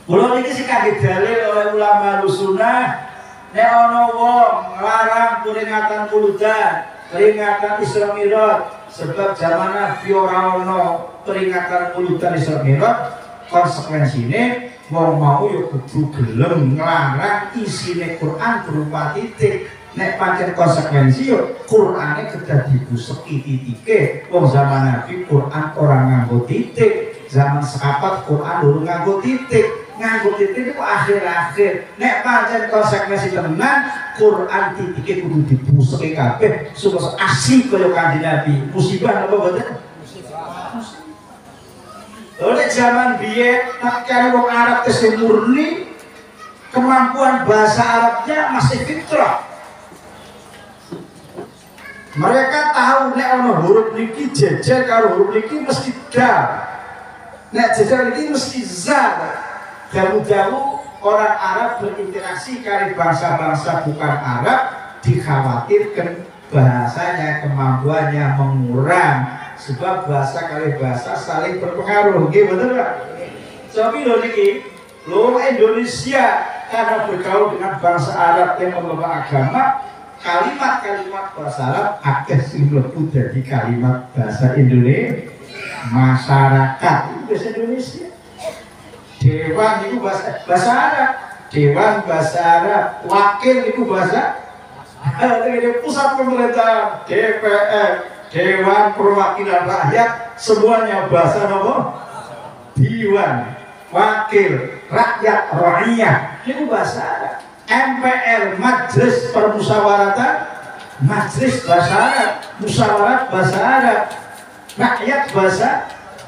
Kula niki sing kangge dalil oleh ulama Sunnah, nek ana wong nglarang peringatan Mauludan, peringatan Isra Mi'raj, sebab zaman Nabi ora ana peringatan Mauludan Isra Mi'raj, konsekuensine wong mau ya kudu gelem nglarang isine Quran berupa titik. Nek pancen konsekuensi yo Qurane kedah dibuseki titike. Wong zaman Nabi Quran ora nganggo titik, zaman sahabat Quran durung nganggo titik. Nganggo titik itu akhir-akhir. Nek pancen konsekuensi tenan Quran titike kudu dibuseki kabeh supaya asli kaya Kanjeng Nabi. Musibah apa boten? Oleh zaman biyen kalau wong Arab tesih murni, kemampuan bahasa Arabnya masih fitrah. Mereka tahu nek ana huruf niki jejer karo huruf niki mesti dal. Nek jejer niki mesti za. Jauh-jauh orang Arab berinteraksi kali bangsa-bangsa bukan Arab, dikhawatirkan bahasanya, kemampuannya mengurang. Sebab bahasa kali bahasa saling berpengaruh, gitu betul nggak? Tapi loh niki, lo Indonesia karena bergaul dengan bangsa Arab yang membawa agama, kalimat-kalimat bahasa Arab agak sing mlebu dadi kalimat bahasa Indonesia. Masyarakat itu bahasa Indonesia. Dewan itu bahasa Arab, dewan bahasa Arab, wakil itu bahasa pusat pemerintahan, DPR, Dewan Perwakilan Rakyat, semuanya bahasa apa? Diwan, wakil, rakyat, rakyat, itu bahasa Arab. MPR, Majelis Permusyawaratan, Majelis bahasa Arab, musyawarat bahasa Arab, rakyat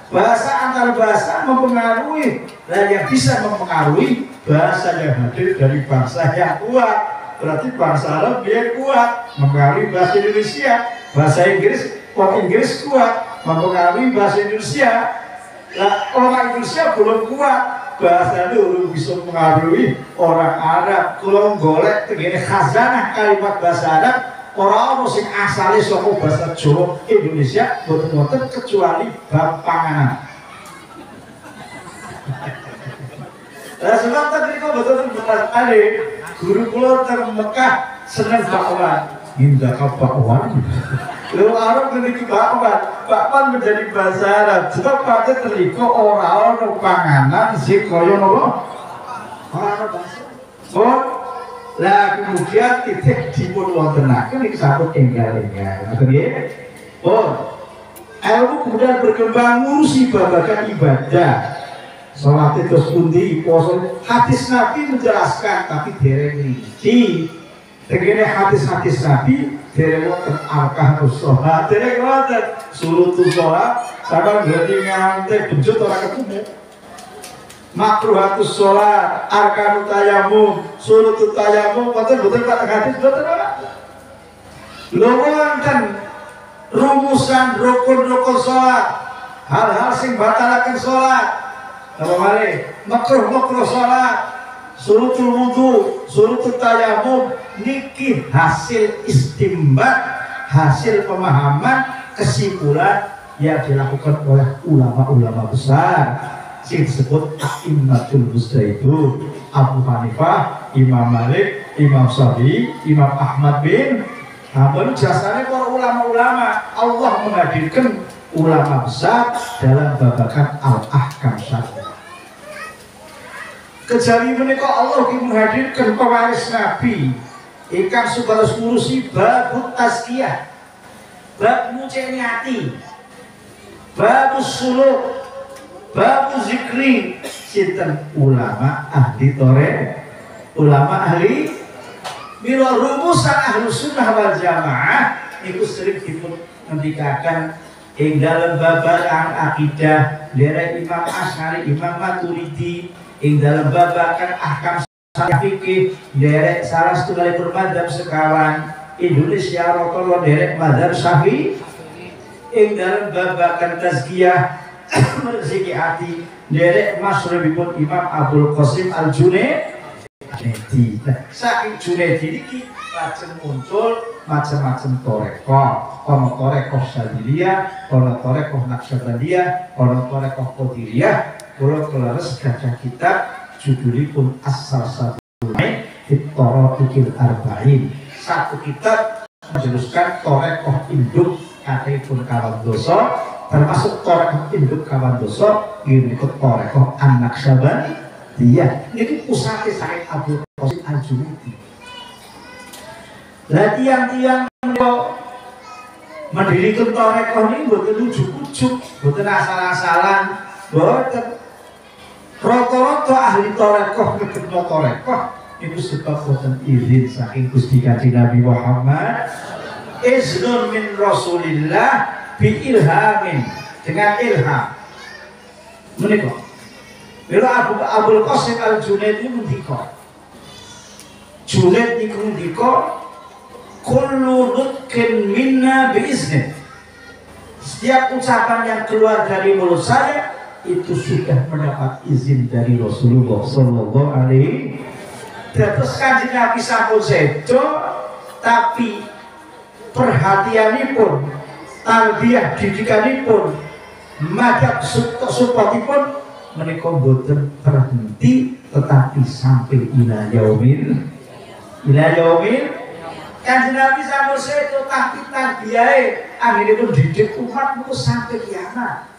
bahasa antar bahasa mempengaruhi. Dan yang bisa mempengaruhi bahasa yang hadir dari bangsa yang kuat, berarti bangsa Arab dia kuat mempengaruhi bahasa Indonesia. Bahasa Inggris, orang Inggris kuat mempengaruhi bahasa Indonesia. Nah, orang Indonesia belum kuat, bahasa itu belum bisa mempengaruhi orang Arab. Kalau golek tegene khazanah kalimat bahasa Arab, orang sing asale saka bahasa Jawa Indonesia boten-boten kecuali bab panganan. Nah, sebab tadi kok betul-betul berkali guru kula teng Mekah seneng bakwan, indah bakwan. Lalu Arab memiliki bakwan menjadi bahasa Arab. Sebab pada terliko orang panganan si koyo nopo orang bahasa. Oh, lah kemudian titik dipun wontenaken iki sampun enggal-enggal. Nggih. Oh, ilmu kemudian berkembang ngurusi babagan ibadah. Salat itu pundi, puasa. Hadis Nabi menjelaskan, tapi dereng rinci. Tegene hadis-hadis Nabi dereng wonten arkanus shalah, dereng wonten surutus shalah, sampeyan ngerti nganti benjut ora ketemu. Makruhatus shalah, arkanut tayamum, surutut tayamum, boten kata hadis boten ora. Lho wonten rumusan rukun-rukun salat, hal-hal sing batalaken salat. Apa mari makruh salat, surutul wudu, surutul tayamum, niki hasil istimbat, hasil pemahaman, kesimpulan yang dilakukan oleh ulama-ulama besar yang disebut a'immatul mujtahidun, Abu Hanifah, Imam Malik, Imam Syafi'i, Imam Ahmad bin Hanbal. Jasanya para ulama-ulama, Allah menghadirkan ulama besar dalam babakan al-ahkam syar'i. Kejawi menika Allah menghadirkan pewaris Nabi ingkang supados ngurusi bab tazkiyah, bab muceni ati, bab suluk, bab zikri. Sinten ulama ahli tore, ulama ahli mila rumusan ahlu sunnah wal jamaah iku sering dipun ngendikaken ing dalam babakan akidah dari Imam Asy'ari, Imam Maturidi, ing dalam babakan ahkam fikih derek salah setunggalipun madzhab sekawan Indonesia rata-rata derek madzhab Syafi'i ing dalam babagan tazkiyah rezeki hati derek masyhuripun Imam Abdul Qasim Al-Junaidi. Saking Junaidi iki lajeng muncul macam-macam torekoh, ono torekoh Syadziliyah, ono torekoh Naqsyabandiyah, ono torekoh Qadiriyah. Kula keleres gadah kitab judulipun As-Salsabilain fit Thara'iqil Arba'in. Satu kitab menjelaskan torekoh induk katipun kawan dosa, termasuk torekoh induk kawan dosa ini torekoh An-Naqsyabandiyah. Ini pusate Said Abdul Qasim Al-Junaidi. Lah tiang-tiang mendirikan torekoh ini mboten ujuk-ujuk, mboten asal-asalan, mboten. Rata-rata ahli torekoh ngedekno torekoh itu sebab boten izin saking Gusti Kanjeng Nabi Muhammad. Iznun min Rasulillah bi ilhamin, dengan ilham. Menika. Bila Abdul Qasim Al-Junaidi mendika. Junaid niku mendika kullu nutqin minna bi izni. Setiap ucapan yang keluar dari mulut saya itu sudah mendapat izin dari Rasulullah Sallallahu Alaihi. Terus Kanjeng Nabi sampun sedo, tapi perhatianipun, tarbiyah didikanipun, madhab supatipun menika boten terhenti, tetapi sampai ila yaumil Kanjeng Nabi sampun sedo, tapi tarbiyahe anginipun didik umat niku sampai kiamat.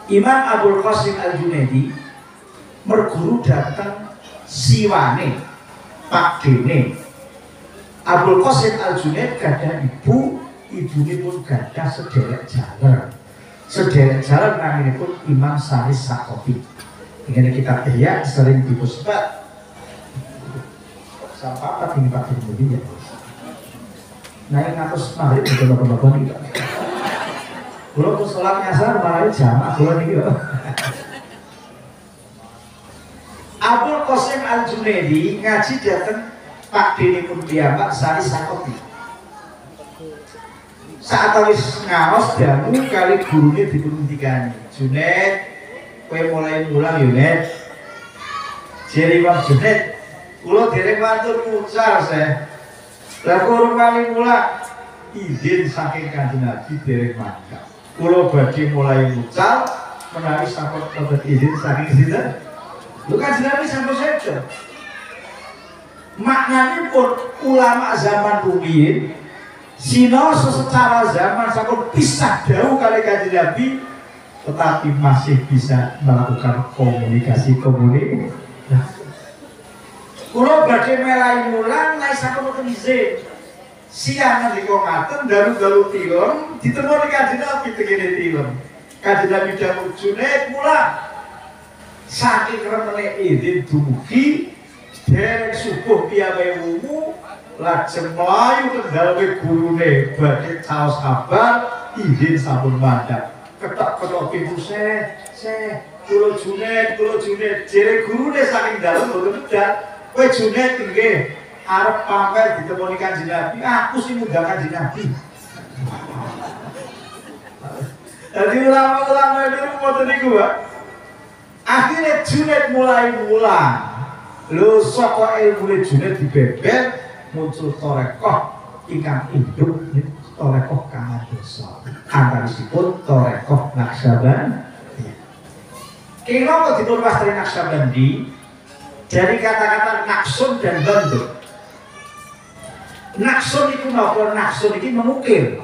Imam Abdul Qasim Al-Junaidi merguru datang siwane Pak Dene. Abdul Qasim Al-Junaidi gadah ibune pun gadah sederek jalan naminipun Imam Saris Sakofi. Dengan kitab Ihya sering dipusebat sampai apa ini Pak Dene ya. Nah yang ngatus maghrib betul-betul ini Pak. Kalau ke sholat nyasar malah jamaah kalau ini ya. Abdul Qasim Al-Junaidi ngaji datang Pak Dene pun piyambak Sari Sakofi. Saat wis ngaos damu kali gurune dipuntikani. Junaid, kowe mulai mulang yo, Net. Jere Pak Junaid, kula dereng matur mucal saya. Lah kurang kali mulang izin saking Kanjeng Nabi dereng mangkat. Kulo badhe mulai mucal menawi sampun dapat izin saking sinten. Lho Kanjeng Nabi sampun sedo. Maknanya pun ulama zaman rumiyin sinau secara zaman sampun pisah jauh kali Kanjeng Nabi, tetapi masih bisa melakukan komunikasi. Kulo badhe melai mulang nek sampun izin. Siang nanti kau ngaten dalu tilon ditemui Kanjeng Nabi begini tilon. Kanjeng Nabi dawuh Junaid mulang. Saking remene izin dumugi dereng subuh piyambake wungu lajeng mlayu teng daleme gurune badhe caos kabar izin sampun mandhap. Ketok-ketok pintu kula Junaid jere gurune saking dalem mboten medal. Kowe Junaid nggih arep pamer ditemoni Kanjeng Nabi, aku sing ngundang Kanjeng Nabi. Jadi ulama-ulama itu ngoten niku, Pak. Akhirnya Junaid mulai mulang. Lho saka ilmune Junaid dibebel muncul torekoh ingkang induk torekoh kaman dosa. Antawisipun torekoh Naqsyabandiyah. Kenapa dipun wastani Naqsyabandi? Dari kata-kata naksun dan bandung. Naksun itu napa? Naksun itu mengukir.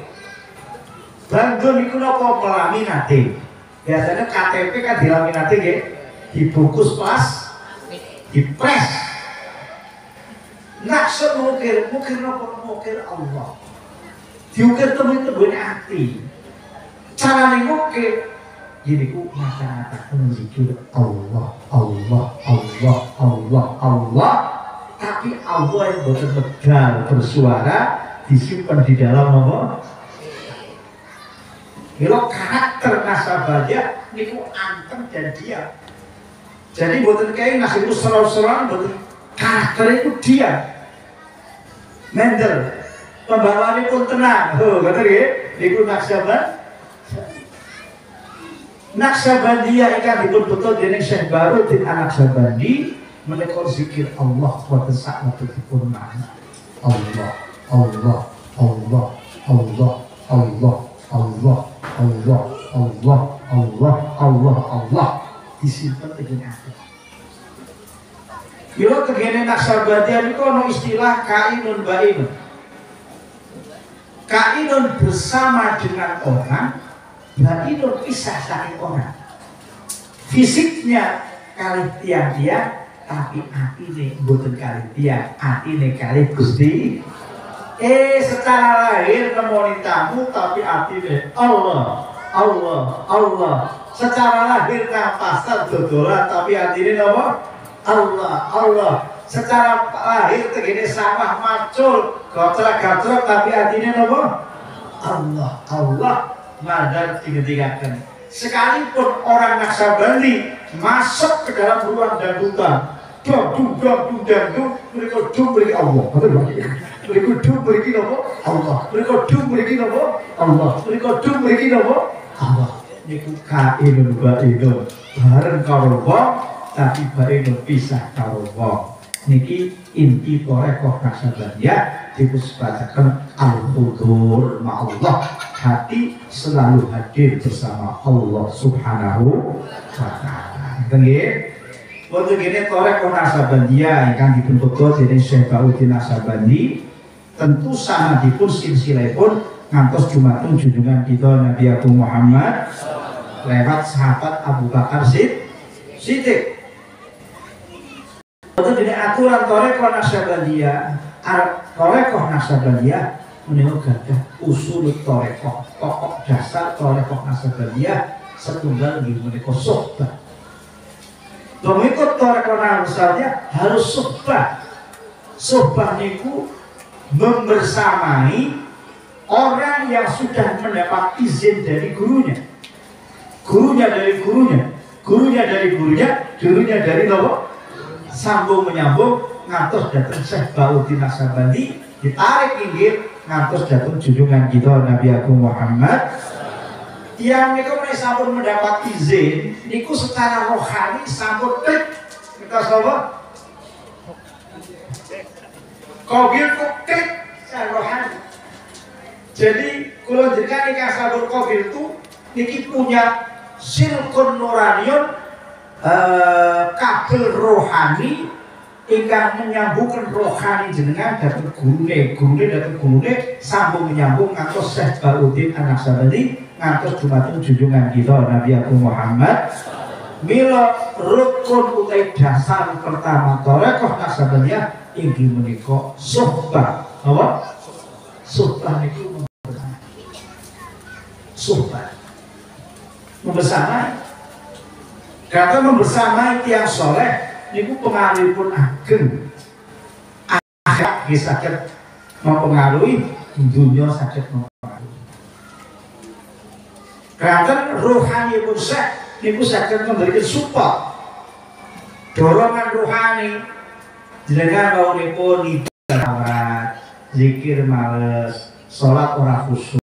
Bandung itu napa? Melaminate. Biasanya KTP kan dilaminate nggih, dibungkus plas, dipres. Naksun mengukir napa? Mengukir Allah. Diukir temen-temen hati. Carane ngukir gini ku mata-mata menzikir Allah, tapi Allah yang betul-betul bersuara disimpan di dalam apa? Kalau karakter nasabahnya niku anteng dan diam. Jadi buatan kayak nasi itu serang-serang, buatan karakter itu dia. Mendel, pembawaannya pun tenang. Oh, betul ya? Itu Naksabandiyah ikan dipun betul dengan Syekh Baruddin An-Naksabandi menekor zikir Allah wa tasa'atu dipun makna Allah, Allah, Allah, Allah, Allah, Allah, Allah, Allah, Allah, Allah, Allah disimpan dengan hati. Bila tegene Naksabandiyah itu ada istilah kainun bainun. Kainun bersama dengan orang, bainun pisah dari orang. Fisiknya kali dia, tapi hati ini bukan kali dia, hati ini kali Gusti. Secara lahir nemoni tamu, tapi hati ini Allah, Allah, Allah. Secara lahir nang pasar dodolan, tapi hati ini apa? Allah, Allah. Secara lahir tegene sawah macul, gocrek-gocrek, tapi artinya apa? Allah, Allah. Madar tiga-tigakan. Sekalipun orang Naksabandi masuk ke dalam ruang dangdutan, dangdut, mereka beri Allah. Mereka beri apa? Allah. Mereka beri apa? Allah. Mereka beri apa? Allah. Niku kainun bainun. Bareng karo wong, tapi bainun pisah karo wong. Niki inti torekoh Naksabandiyah dibacakan al-hudur ma'allah, hati selalu hadir bersama Allah Subhanahu wa ta'ala. Nggih. Untuk ini torekoh Naksabandiyah yang dibentuk jadi Syekh Baruddin Naksabandi, tentu sangat dipun silsilahipun ngantos jumatun junjungan kita Nabi Agung Muhammad lewat sahabat Abu Bakar Siddiq. Itu jadi aturan torekoh Naksabandiyah, torekoh Naksabandiyah menengok gadah usul torekoh, pokok dasar torekoh Naksabandiyah setunggal di menengok sohbah. Mengikut torekoh Naksabandiyah harus sohbah. Sohbah niku membersamai orang yang sudah mendapat izin dari gurunya, gurunya dari gurunya, gurunya dari gurunya, gurunya dari nopo. Sambung menyambung ngantos datang Syekh Baruddin Naksabandi, ditarik inggil ngantos datang junjungan kita Nabi Agung Muhammad. Yang niku sampun mendapat izin niku secara rohani sampun klik kita sapa? Qabil klik secara rohani. Jadi kalau jenengan nikah sampun qabil itu niki punya silkun nuraniun, kabel rohani ingkang menyambungkan rohani jenengan datang gurune datang gurune sambung menyambung ngantos Syekh Baruddin An-Naksabandi ngantos jumatun junjungan kita Nabi Agung Muhammad. Mila rukun utai dasar pertama torekoh Naksabandiyah inggih menika suhbah. Apa? Suhbah niku suhbah membersamai. Kata membersamai tiang soleh niku pengaruhipun ageng. Akhirat saged mempengaruhi, dunia saged mempengaruhi. Kata rohani pun niku saged memberikan support, dorongan rohani. Jenengan kaunipun ibadah, zikir males, sholat ora khusyuk.